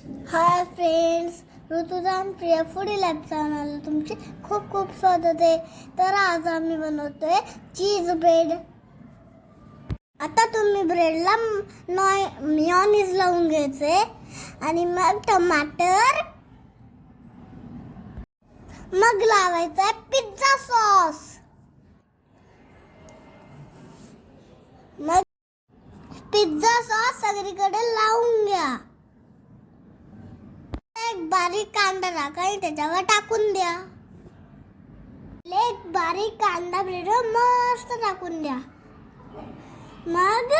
हाय friends, ऋतुदान Priya foodie life चॅनलला तुमचे खूप खूप स्वागत आहे. तर आज आम्ही बनवतोय चीज ब्रेड. आता तुम्ही ब्रेडला मेयोनीज लावून घ्यायचे आणि मग टमाटर, मग लावायचा पिझ्झा सॉस. मग पिझ्झा सॉस सगळीकडे लावून घ्या. एक बारीक कांदा टाका आणि त्याच्यावर टाकून द्या. एक बारीक कांदा ब्रेडवर मस्त टाकून द्या. मग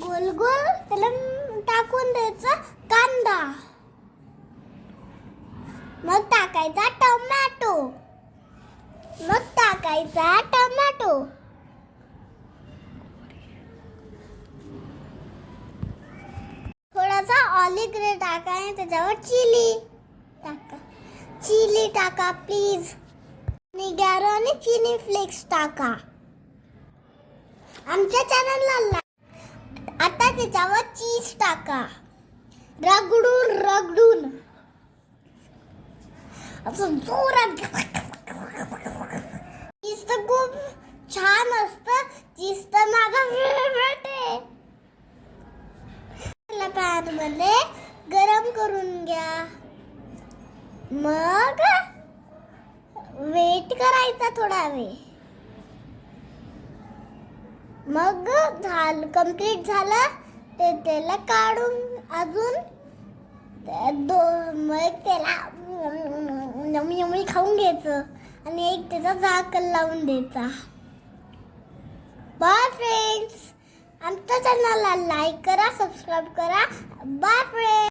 गोल गोल त्याला टाकून द्यायचा कांदा. मग टाकायचा टोमॅटो. थोडासा ऑलिव्ह ग्रे टाका आणि त्याच्यावर चिली टाका प्लीज. निगारो आणि चिली फ्लेक्स टाका. आमच्या चॅनलला आता त्याच्यावर चीज टाका. रगडून असं जोरात. चीज तर खूप छान असतं. चीज तर माझा फेवरेट आहे. पॅन मध्ये गरम करून घ्या. मग वेट करायचा थोडा वेळ. मग कंप्लीट झालं ते त्याला काढून अजून मग त्याला यमी खाऊन घ्यायचं आणि एक त्याचा झाकण लावून द्यायचा. बाय फ्रेंड्स, आमच्या चॅनलला लाईक करा, सबस्क्राईब करा. Bye friends.